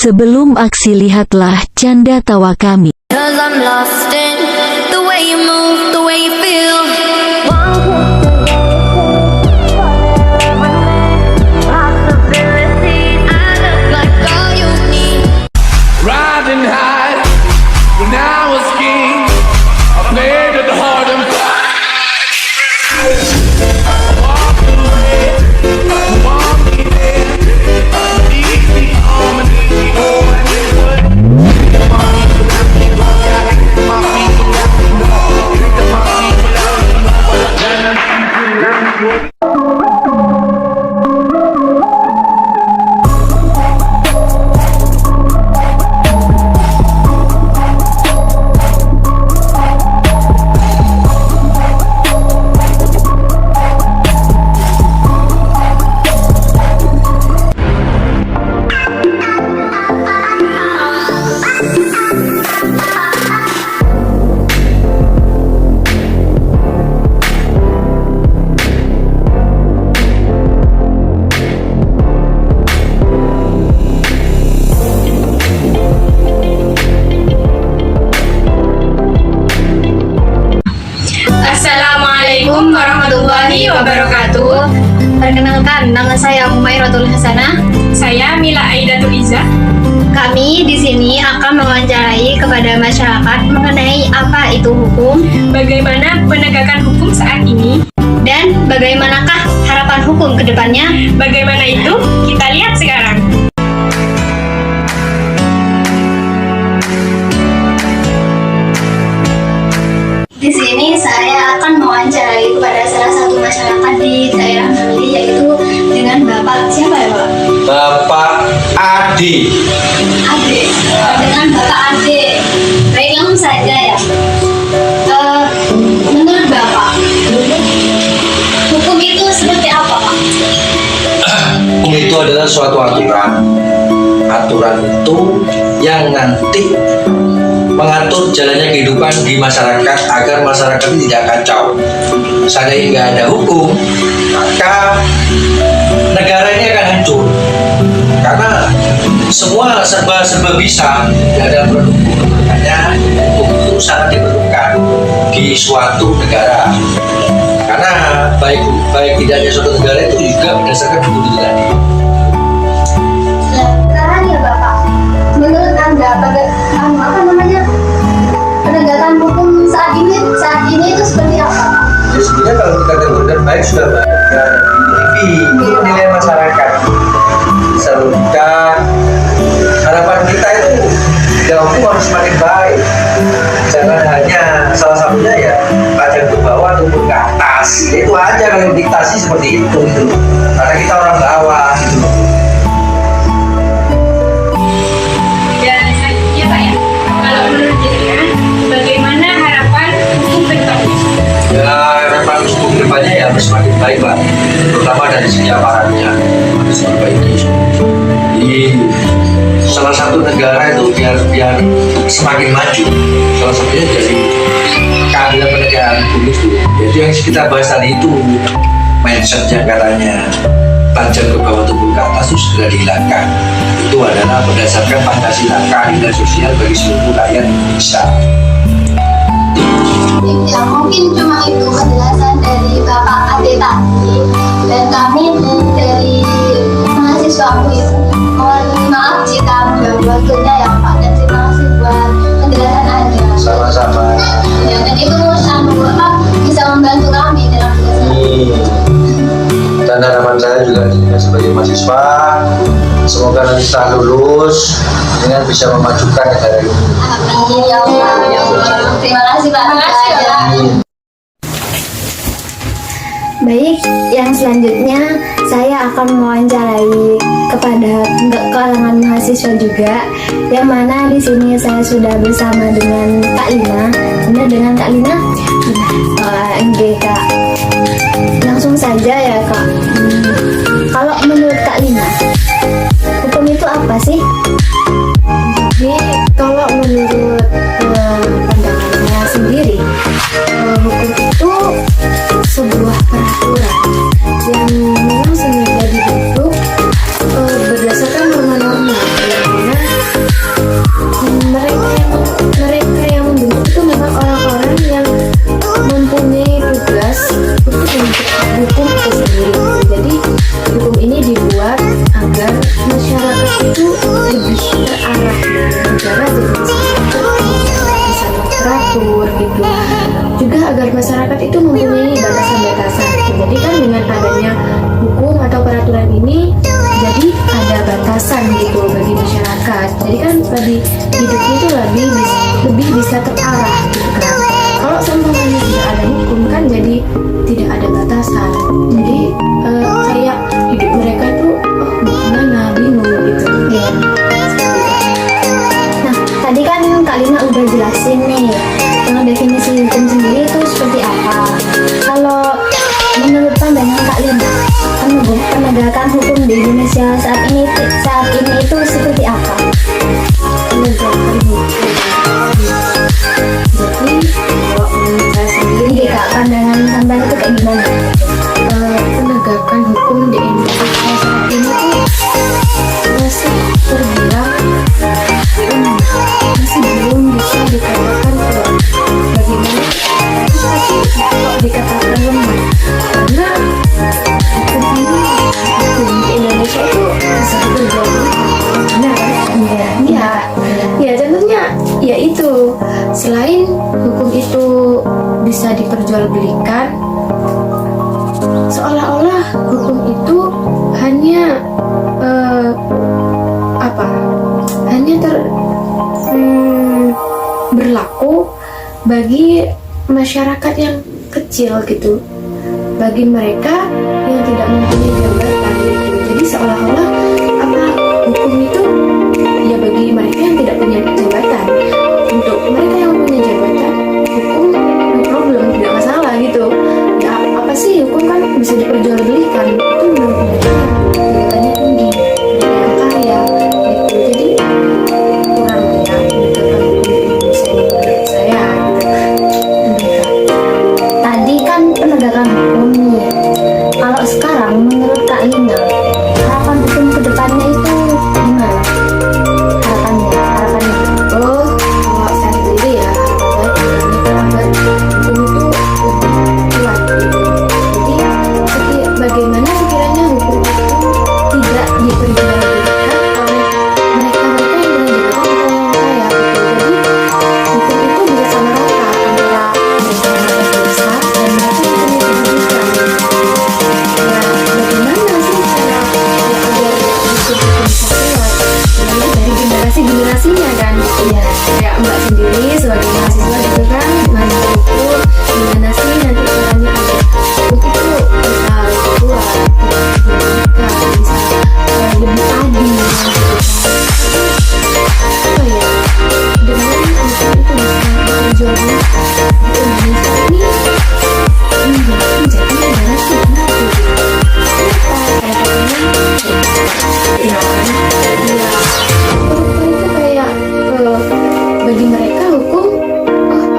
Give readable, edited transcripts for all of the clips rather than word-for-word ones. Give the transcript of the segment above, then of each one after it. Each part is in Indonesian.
Sebelum aksi, lihatlah canda tawa kami. 'Cause I'm lost in the way you move, the way you feel. Possibilities, I look like all you need. Riding high when I was king. I played it hard and fast. Walk away, want me there. Easy on me, oh, and it would. My people out there, my people out there, my people out there. Assalamualaikum warahmatullahi wabarakatuh. Perkenalkan, nama saya Umairatul Hasanah. Saya Mila Aidatul Iza. Kami di sini akan mewawancarai kepada masyarakat mengenai apa itu hukum Bagaimana penegakan hukum saat ini? dan bagaimanakah harapan hukum ke depannya. Bagaimana itu? Kita lihat sekarang. Di sini saya akan mewawancarai kepada salah satu masyarakat di daerah kami, yaitu dengan Bapak siapa ya Pak? Bapak Adi. Ade. Dengan Bapak Ade. Baik, langsung saja ya. Menurut Bapak, hukum itu seperti apa Pak? Hukum itu adalah suatu aturan. Aturan itu yang nanti mengatur jalannya kehidupan di masyarakat agar masyarakat tidak kacau. Seandainya nggak ada hukum, maka negara ini akan hancur. Karena semua serba bisa, tidak ada produk hukum. Makanya hukum itu sangat diperlukan di suatu negara. Karena baik tidaknya suatu negara itu juga berdasarkan hukum itu tadi. Sekarang ya Bapak, menurut Anda apa namanya penegakan hukum saat ini itu seperti apa Pak? Jadi sebenarnya kalau kita tegur baik sudah banyak yang dimiliki untuk menilai masyarakat. Serukan harapan kita itu ya hukum harus semakin baik. Jangan hanya salah satunya ya ada ke bawah ataupun ke atas. Itu aja kalau diktasi seperti itu gitu. Karena kita orang bawah gitu. Dan selanjutnya Pak ya, kalau menurut jenengan, bagaimana harapan hukum ke depannya? Ya harapan hukum kedepannya ya harus semakin baik Pak, terutama dari segi aparatnya harus diperbaiki. Jadi salah satu negara itu biar semakin maju, salah satunya dari keadilan penegakan hukum itu. Jadi yang kita bahas tadi itu mindset yang katanya tajam ke bawah tubuh ke atas itu sudah dihilangkan. Itu adalah berdasarkan Pancasila, keadilan sosial bagi seluruh rakyat Indonesia. Ya mungkin cuma itu penjelasan dari Bapak Ade tadi, dan kami dari mahasiswa UIN mohon maaf jika mengganggu waktunya ya Pak, dan terima kasih buat penjelasan Anda. Sama-sama. Ya, dan itu Bapak bisa membantu kami dalam tugas kami. Dan harapan saya juga sebagai mahasiswa, semoga nanti setelah lulus dengan bisa memajukan negara ini. Amin ya Allah. Terima kasih Pak. Baik, yang selanjutnya saya akan mewawancarai kepada kalangan mahasiswa juga, yang mana di sini saya sudah bersama dengan Kak Lina. Benar dengan Kak Lina? Enggak Kak. Langsung saja ya Kak. Kalau menurut Kak Lina, hukum itu apa sih? Jadi kalau menurut pandangannya sendiri, hukum itu sebuah peraturan yang memang sengaja dibentuk berdasarkan norma-norma, di mana gitu. Juga agar masyarakat itu mempunyai batasan-batasan. Jadi kan dengan adanya hukum atau peraturan ini, jadi ada batasan gitu bagi masyarakat. Jadi kan bagi hidupnya itu lebih bisa terarah gitu kan. Kalau seumpamanya tidak ada hukum kan jadi tidak ada batasan. Jadi kayak hidup mereka itu gimana, bingung gitu. Iya. Nah, tadi kan Kak Lina udah jelasin nih definisi hukum sendiri itu seperti apa. Kalau menurut pandangan Kak Lina, penegakan hukum di Indonesia saat ini itu seperti apa? Penegakan hukum. Jadi kalau menurut saya sendiri Jadi Kak, pandangan sampai itu kayak gimana? penegakan hukum di Indonesia saat ini tuh masih terbilang masih belum bisa dikatakan bagaimana itu pasti kok dikatakan lemah, karena hukum di Indonesia itu bisa terjadi. Benar kan? Ya contohnya ya itu, selain hukum itu bisa diperjualbelikan, seolah-olah hukum itu hanya berlaku bagi masyarakat yang kecil gitu, bagi mereka yang tidak mempunyai jabatan gitu. Jadi seolah-olah hukum itu ya bagi mereka yang tidak punya jabatan. Untuk mereka yang punya jabatan, hukum no problem, tidak masalah gitu. Ya apa sih, hukum kan bisa diperjualbelikan, itu menurut mereka nilainya tinggi, yang kaya gitu. Jadi kurang ya menegakkan hukum di Indonesia menurut saya gitu. Tadi kan penegakan hukum nih. Kalau sekarang menurut Kak Lina, harapan hukum ke depannya itu gimana? Harapannya. Oh, kalau saya sendiri ya, harapan hukum itu kuat gitu. Jadi bagaimana sekiranya hukum itu tidak diperjualbelikan oleh mereka-mereka yang punya jabatan atau yang kaya gitu. Jadi hukum itu bisa sama rata antara mereka yang berdosa dan mereka yang punya pendidikan. Ya, bagaimana sih cara agar hukum itu bisa kuat? Ya, dari generasi-generasinya kan. Ya, kayak Mbak sendiri sebagai mahasiswa gitu kan, mahasiswa hukum, gimana sih nanti caranya agar hukum itu bisa kuat, bisa lebih adil gitu kan. Apa ya, dengan hukum itu bisa diperjualbelikan di Indonesia ini menjadi negara sudah maju gitu. Koruptor itu kayak bagi mereka hukum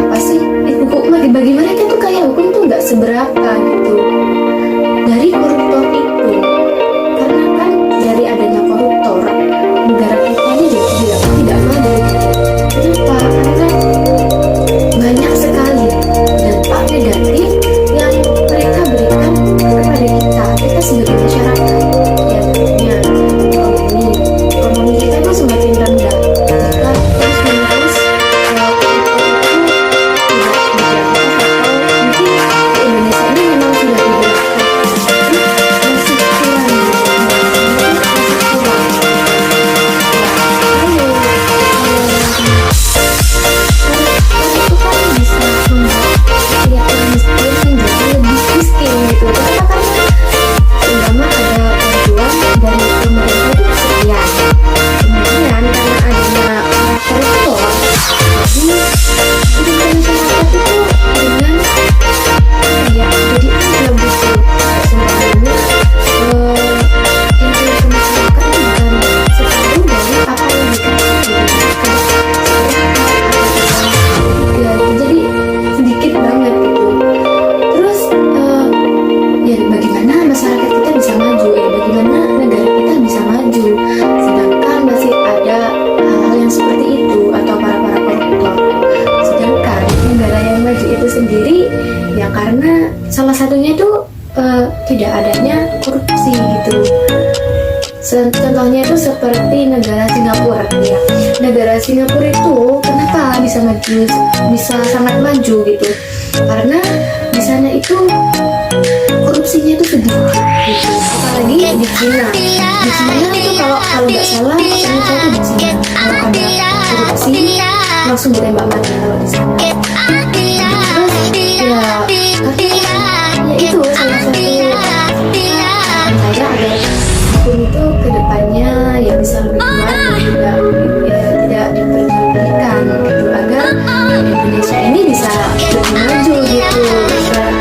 apa sih, hukum bagi mereka tuh kayak hukum tuh nggak seberapa gitu dari koruptor itu, karena kan dari adanya koruptor negara kita ini tidak maju. Kenapa? Karena banyak sekali dampak negatif yang mereka berikan kepada kita sebagai masyarakat. Ya tentunya ekonomi kita itu semakin rendah jika terus menerus koruptor itu tidak diberantas, atau mungkin di Indonesia ini memang sudah diberlakukan tapi masih kurang gitu. Masih kurang. Lalu itu kan bisa membuat rakyat yang miskin menjadi lebih miskin gitu. Kenapa? Karena ada bantuan dari pemerintah itu sekian, kemudian karena adanya koruptor, jadi masyarakat itu dengan ya jadi anjlok gitu. Sebenarnya yang ke masyarakat itu bukan separuh dari apa yang dikasih ya, jadi sedikit banget gitu. Terus ya bagaimana masyarakat kita bisa maju, ya bagaimana negara kita bisa maju sedangkan masih ada hal-hal yang seperti itu atau para koruptor. Sedangkan negara yang maju itu sendiri ya karena salah satunya itu tidak adanya korupsi gitu. Contohnya itu seperti negara Singapura ya. Negara Singapura itu kenapa bisa maju, bisa sangat maju gitu? Karena di sana itu korupsinya itu sedikit gitu. Apalagi di Cina. Di Cina itu kalau nggak salah, saya itu di Cina kalau ada korupsi langsung ditembak mati kalau di sana. Terus ya, tapi ya itu salah satu saya agar hukum itu kedepannya ya bisa lebih kuat dan juga ya, tidak diperjualbelikan gitu, agar Indonesia ini bisa lebih maju gitu, bisa yang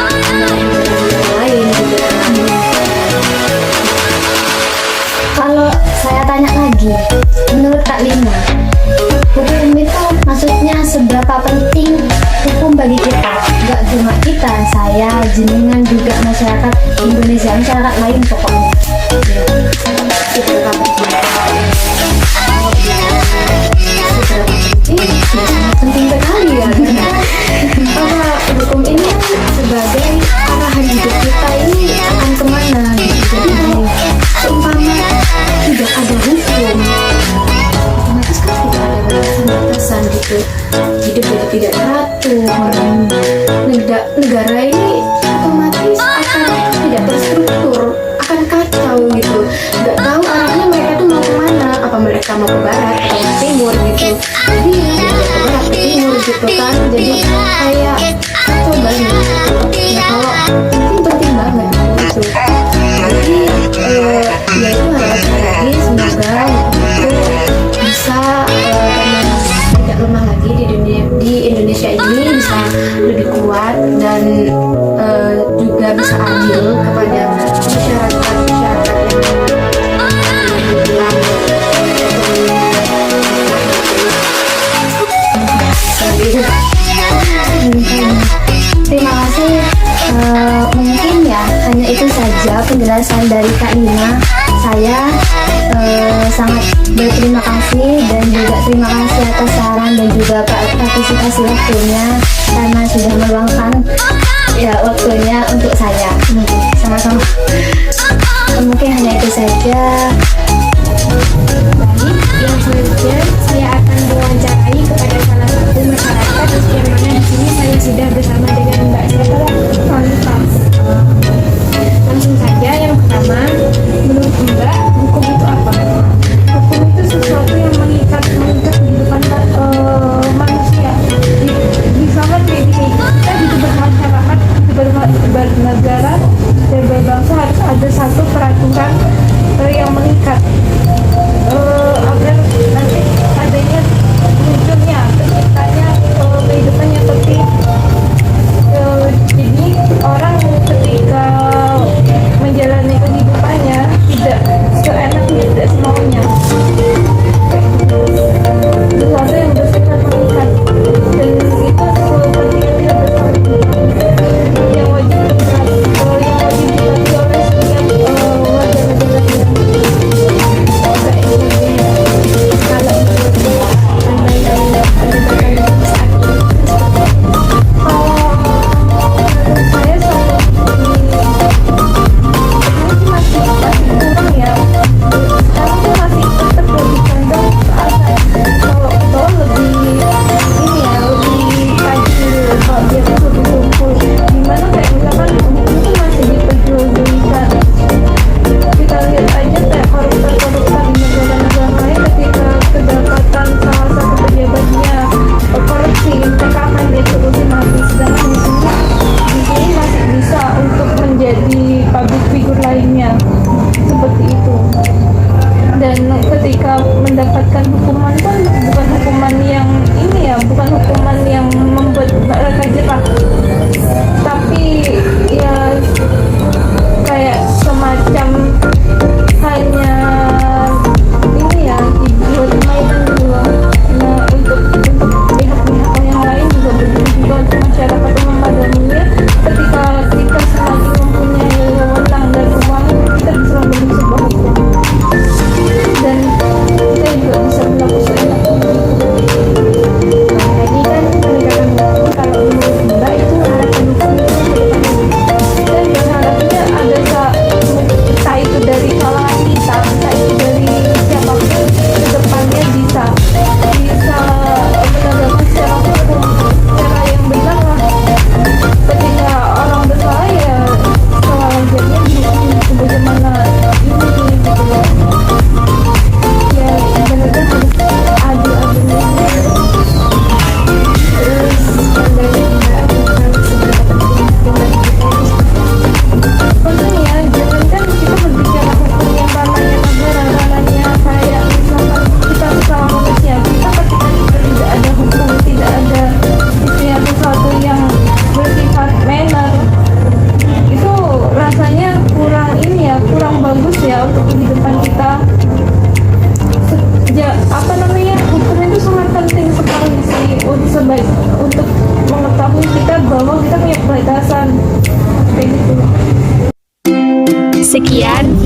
lain juga. Kalau saya tanya lagi, menurut Kak Lina, hukum itu maksudnya seberapa penting hukum bagi kita? Gak cuma kita, saya, jenengan juga masyarakat Indonesia, masyarakat lain pokoknya. Seberapa penting? Seberapa penting? Ya, sangat penting sekali ya. Karena hukum ini sebagai arahan hidup kita ini akan kemana gitu. Jadi seumpama tidak ada hukum, otomatis kan tidak ada batasan-batasan gitu, hidup jadi tidak teratur, negara ini otomatis akan tidak terstruktur, akan kacau gitu, nggak tahu arahnya mereka tuh mau kemana, apa mereka mau ke barat atau ke timur gitu, jadi ya ke barat ke timur gitu kan, jadi kayak kacau banget ya. Kalau penting banget gitu, jadi ya itu harapan lagi, semoga itu bisa tidak lemah lagi di Indonesia ini, bisa lebih kuat dan juga bisa adil kepada masyarakat yang bilang terima kasih. Mungkin ya hanya itu saja penjelasan dari Kak Lina. Saya sangat berterima kasih dan juga terima kasih atas saran dan juga partisipasi waktunya karena sudah meluangkan ya waktunya untuk saya. Sama-sama. Mungkin hanya itu saja. Baik, yang selanjutnya saya akan mewawancarai kepada salah satu masyarakat yang mana di sini saya sudah bersama dengan Mbak Siapa Kontas. Langsung saja yang pertama, menurut Mbak, hukum itu apa? Hukum itu sesuatu yang mengikat kehidupan manusia. Di sangat kayak gini, kita hidup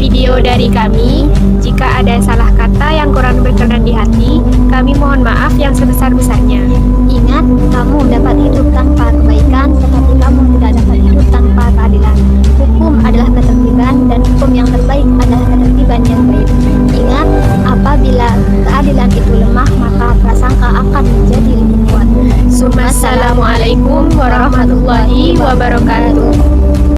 video dari kami. Jika ada salah kata yang kurang berkenan di hati, kami mohon maaf yang sebesar-besarnya. Ingat, kamu dapat hidup tanpa kebaikan, tetapi kamu tidak dapat hidup tanpa keadilan. Hukum adalah ketertiban, dan hukum yang terbaik adalah ketertiban yang baik. Ingat, apabila keadilan itu lemah, maka prasangka akan menjadi lebih kuat. Assalamualaikum warahmatullahi wabarakatuh.